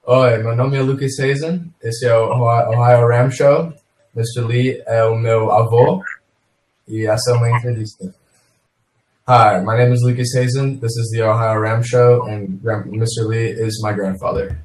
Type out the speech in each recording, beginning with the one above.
Oi, meu nome é Lucas Hazen. Esse é o OhioRAAM Show. Mr. Lee é o meu avô e essa é uma entrevista. Hi, my name is Lucas Hazen. This is the OhioRAAM Show, and Mr. Lee is my grandfather.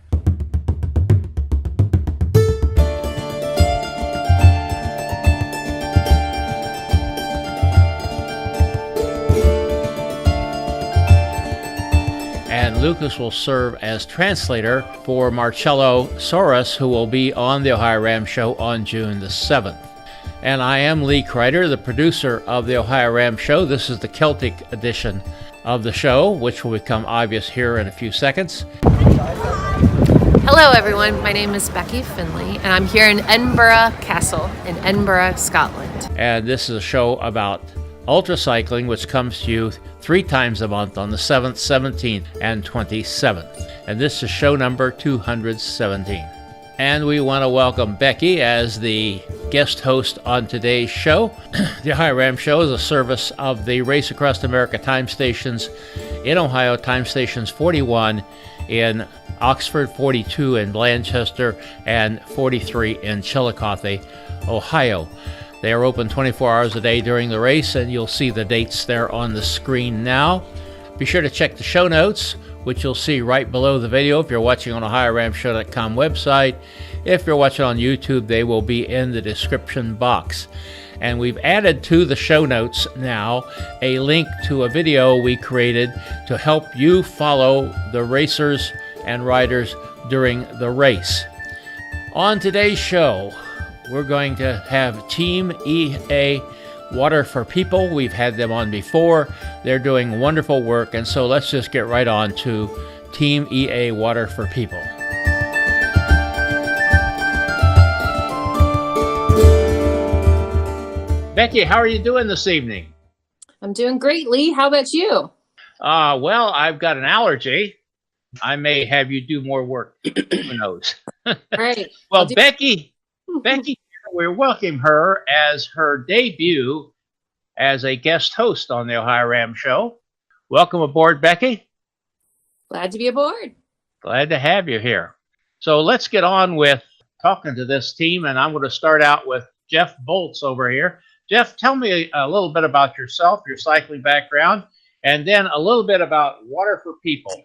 And Lucas will serve as translator for Marcello Soros, who will be on the OhioRAAM Show on June the 7th. And I am Lee Kreider, the producer of the OhioRAAM Show. This is the Celtic edition of the show, which will become obvious here in a few seconds. Hello everyone, my name is Becky Finley, and I'm here in Edinburgh Castle in Edinburgh, Scotland. And this is a show about ultracycling, which comes to you 3 times a month on the 7th, 17th, and 27th. And this is show number 217. And we want to welcome Becky as the guest host on today's show. The OhioRAAM Show is a service of the Race Across America time stations in Ohio, time stations 41 in Oxford, 42 in Blanchester, and 43 in Chillicothe, Ohio. They are open 24 hours a day during the race, and you'll see the dates there on the screen now. Be sure to check the show notes, which you'll see right below the video if you're watching on OhioRAAMShow.com website. If you're watching on YouTube, they will be in the description box. And we've added to the show notes now a link to a video we created to help you follow the racers and riders during the race. On today's show, we're going to have Team EA Water for People. We've had them on before. They're doing wonderful work, and so let's just get right on to Team EA Water for People. Becky, how are you doing this evening? I'm doing great, Lee. How about you? Well, I've got an allergy. I may have you do more work. Who knows? All right. Well, Becky, we welcome her as her debut as a guest host on the OhioRAAM Show. Welcome aboard, Becky. Glad to be aboard. Glad to have you here. So let's get on with talking to this team, and I'm going to start out with Jeff Bolts over here. Jeff, tell me a little bit about yourself, your cycling background, and then a little bit about Water for People.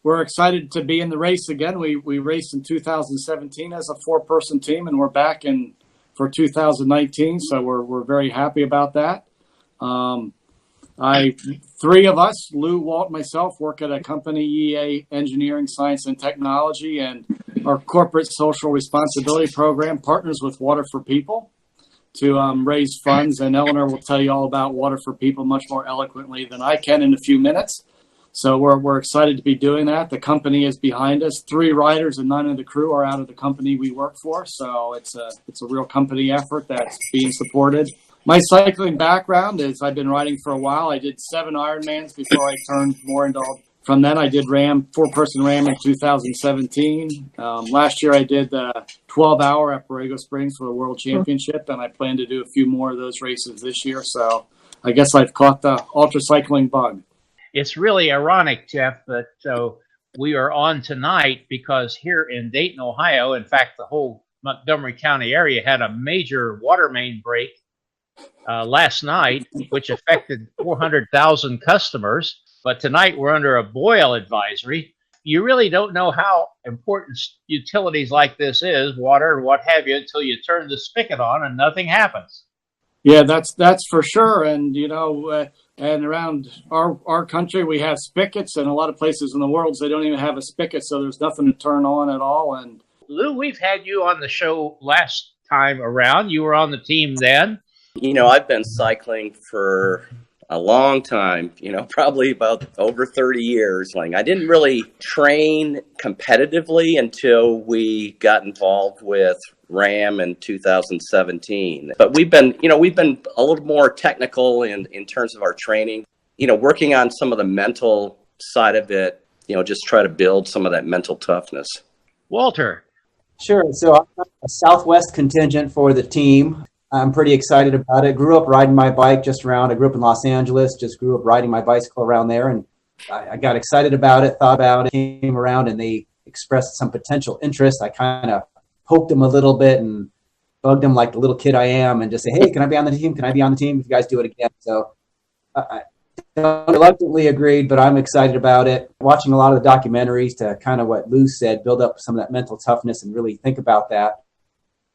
We're excited to be in the race again. We raced in 2017 as a 4-person team, and we're back for 2019. So we're very happy about that. 3 of us, Lou, Walt, myself, work at a company, EA Engineering, Science, and Technology, and our corporate social responsibility program partners with Water for People to raise funds. And Eleanor will tell you all about Water for People much more eloquently than I can in a few minutes. So we're excited to be doing that. The company is behind us. 3 riders and none of the crew are out of the company we work for. So it's a real company effort that's being supported. My cycling background is I've been riding for a while. I did 7 Ironmans before I turned more into. From then I did 4-person RAAM in 2017. Last year I did the 12-hour at Borrego Springs for the World Championship, and I plan to do a few more of those races this year. So I guess I've caught the ultra cycling bug. It's really ironic, Jeff, that we are on tonight because here in Dayton, Ohio, in fact, the whole Montgomery County area had a major water main break last night, which affected 400,000 customers. But tonight we're under a boil advisory. You really don't know how important utilities like this is, water and what have you, until you turn the spigot on and nothing happens. Yeah, that's for sure. And, and around our country, we have spigots, and a lot of places in the world, they don't even have a spigot, so there's nothing to turn on at all. And Lou, we've had you on the show last time around. You were on the team then. I've been cycling for a long time, probably about over 30 years. I didn't really train competitively until we got involved with RAAM in 2017. But we've been a little more technical in terms of our training, working on some of the mental side of it, just try to build some of that mental toughness. Walter. Sure. So I'm a Southwest contingent for the team. I'm pretty excited about it. Grew up riding my bike just around. I grew up in Los Angeles, just grew up riding my bicycle around there. And I got excited about it, thought about it, came around, and they expressed some potential interest, I kind of poked them a little bit and bugged them like the little kid I am and just say, hey, can I be on the team? Can I be on the team if you guys do it again? So I reluctantly agreed, but I'm excited about it. Watching a lot of the documentaries to kind of what Lou said, build up some of that mental toughness and really think about that.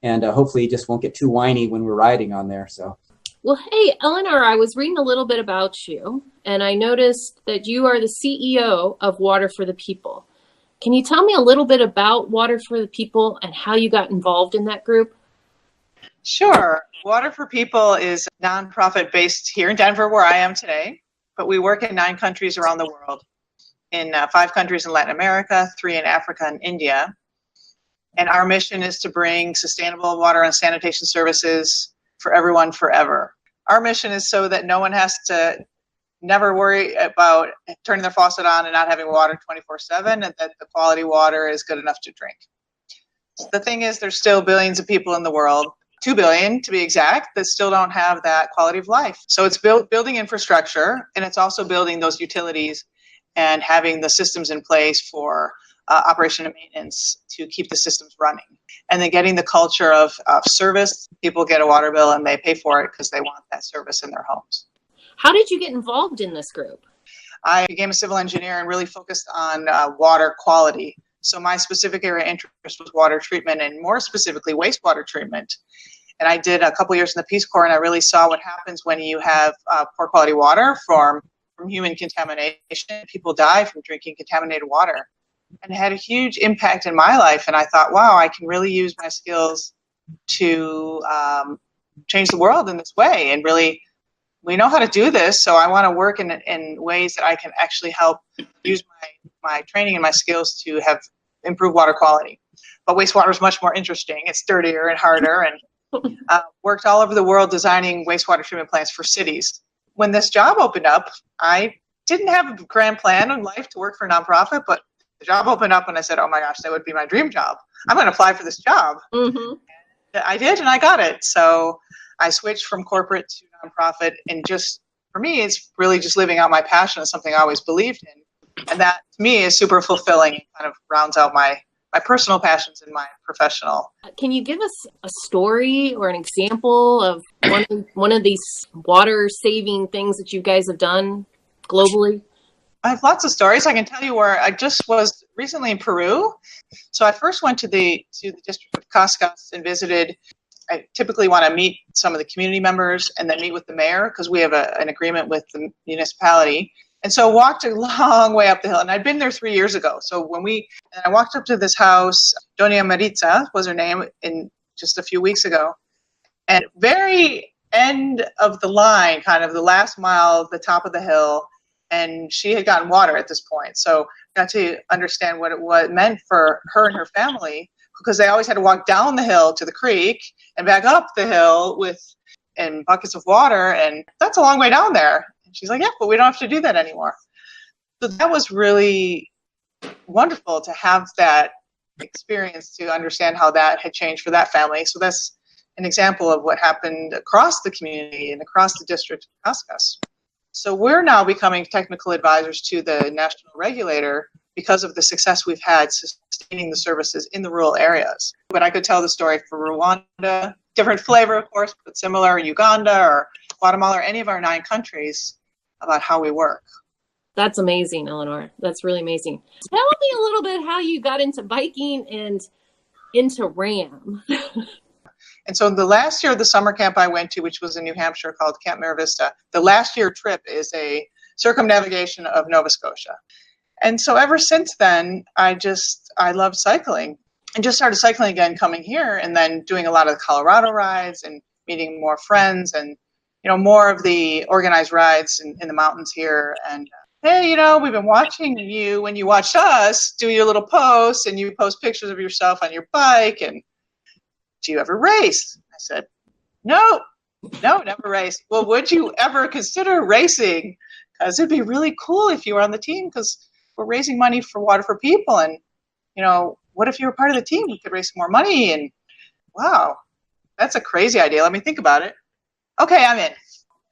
And hopefully it just won't get too whiny when we're riding on there. So. Well, hey, Eleanor, I was reading a little bit about you, and I noticed that you are the CEO of Water for the People. Can you tell me a little bit about Water for the People and how you got involved in that group? Sure. Water for People is a nonprofit based here in Denver, where I am today, but we work in 9 countries around the world, in 5 countries in Latin America, 3 in Africa and India. And our mission is to bring sustainable water and sanitation services for everyone forever. Our mission is so that no one has to never worry about turning their faucet on and not having water 24/7, and that the quality water is good enough to drink. So the thing is, there's still billions of people in the world, 2 billion to be exact, that still don't have that quality of life. So it's building infrastructure, and it's also building those utilities and having the systems in place for operation and maintenance to keep the systems running. And then getting the culture of service. People get a water bill and they pay for it because they want that service in their homes. How did you get involved in this group? I became a civil engineer and really focused on water quality. So my specific area of interest was water treatment, and more specifically wastewater treatment. And I did a couple years in the Peace Corps, and I really saw what happens when you have poor quality water from human contamination. People die from drinking contaminated water. And it had a huge impact in my life. And I thought, wow, I can really use my skills to change the world in this way. And really, we know how to do this. So I want to work in ways that I can actually help use my training and my skills to have improved water quality. But wastewater is much more interesting. It's dirtier and harder. And worked all over the world designing wastewater treatment plants for cities. When this job opened up, I didn't have a grand plan in life to work for a nonprofit, but the job opened up and I said, oh my gosh, that would be my dream job. I'm going to apply for this job. Mm-hmm. I did, and I got it. So I switched from corporate to nonprofit, and just for me, it's really just living out my passion. It's something I always believed in. And that to me is super fulfilling and kind of rounds out my personal passions and my professional. Can you give us a story or an example of one of these water saving things that you guys have done globally? I have lots of stories. I can tell you where I just was recently in Peru. So I first went to the district of Cascas and visited. I typically want to meet some of the community members and then meet with the mayor because we have an agreement with the municipality. And so walked a long way up the hill, and I'd been there 3 years ago. So I walked up to this house, Doña Maritza was her name, in just a few weeks ago. And very end of the line, kind of the last mile, the top of the hill, and she had gotten water at this point. So I got to understand what it meant for her and her family, because they always had to walk down the hill to the creek and back up the hill in buckets of water, and that's a long way down there. And she's like, yeah, but we don't have to do that anymore. So that was really wonderful to have that experience, to understand how that had changed for that family. So that's an example of what happened across the community and across the district of Cascas. So we're now becoming technical advisors to the national regulator because of the success we've had sustaining the services in the rural areas. But I could tell the story for Rwanda, different flavor, of course, but similar, Uganda or Guatemala or any of our 9 countries, about how we work. That's amazing, Eleanor. That's really amazing. Tell me a little bit how you got into biking and into RAM. And so the last year, the summer camp I went to, which was in New Hampshire called Camp Mira Vista, the last year trip is a circumnavigation of Nova Scotia. And so ever since then, I loved cycling and just started cycling again coming here, and then doing a lot of the Colorado rides and meeting more friends and, more of the organized rides in the mountains here. And hey, we've been watching you when you watched us do your little posts, and you post pictures of yourself on your bike, and do you ever race? I said, no, never raced. Well, would you ever consider racing? Because it'd be really cool if you were on the team, because we're raising money for Water for People. And, what if you were part of the team? We could raise more money. And wow, that's a crazy idea. Let me think about it. Okay, I'm in.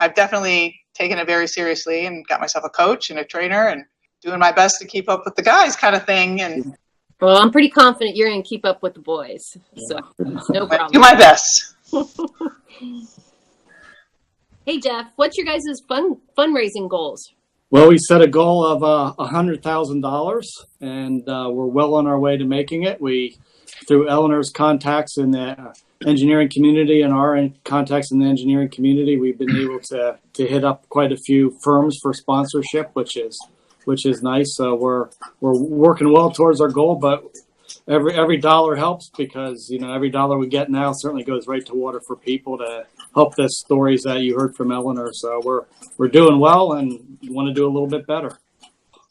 I've definitely taken it very seriously and got myself a coach and a trainer and doing my best to keep up with the guys kind of thing. And Well, I'm pretty confident you're going to keep up with the boys. So, no problem. Do my best. Hey, Jeff, what's your guys' fundraising goals? Well, we set a goal of $100,000, and we're well on our way to making it. We, through Eleanor's contacts in the engineering community and our contacts in the engineering community, we've been able to hit up quite a few firms for sponsorship, which is nice. So we're working well towards our goal, but every dollar helps, because every dollar we get now certainly goes right to Water for People to help the stories that you heard from Eleanor. So we're doing well and want to do a little bit better.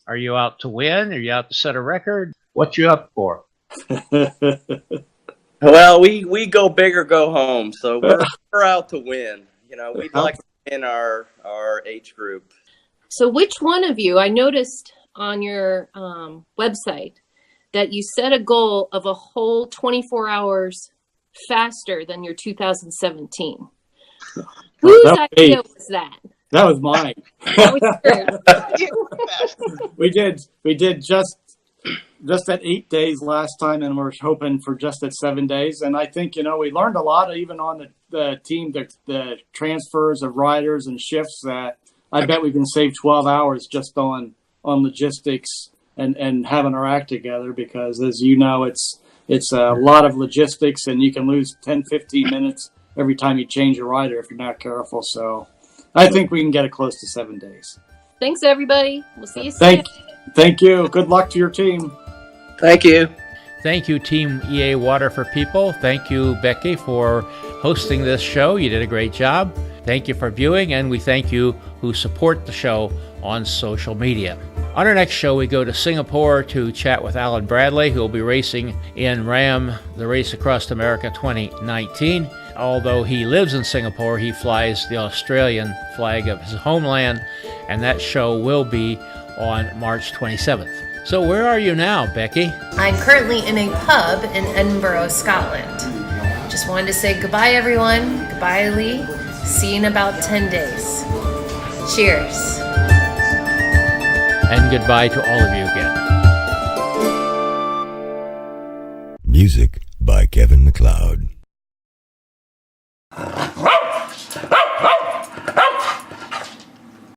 Are you out to win? Are you out to set a record? What you up for? Well, we go big or go home, so we're out to win. We'd like to win our age group. So which one of you, I noticed on your website that you set a goal of a whole 24 hours faster than your 2017. Whose idea was that? That was mine. That was yours. We did just at 8 days last time, and we're hoping for just at 7 days. And I think, we learned a lot, even on the team, the transfers of riders and shifts, that I bet we can save 12 hours just on logistics and having our act together, because as you know, it's a lot of logistics, and you can lose 10, 15 minutes every time you change a rider if you're not careful. So I think we can get it close to 7 days. Thanks, everybody. We'll see you soon. Thank you. Good luck to your team. Thank you. Thank you, Team EA Water for People. Thank you, Becky, for hosting this show. You did a great job. Thank you for viewing, and we thank you who support the show on social media. On our next show, we go to Singapore to chat with Alan Bradley, who will be racing in RAAM, the Race Across America 2019. Although he lives in Singapore, he flies the Australian flag of his homeland, and that show will be on March 27th. So where are you now, Becky? I'm currently in a pub in Edinburgh, Scotland. Just wanted to say goodbye, everyone. Goodbye, Lee. See you in about 10 days. Cheers. And goodbye to all of you again. Music by Kevin MacLeod.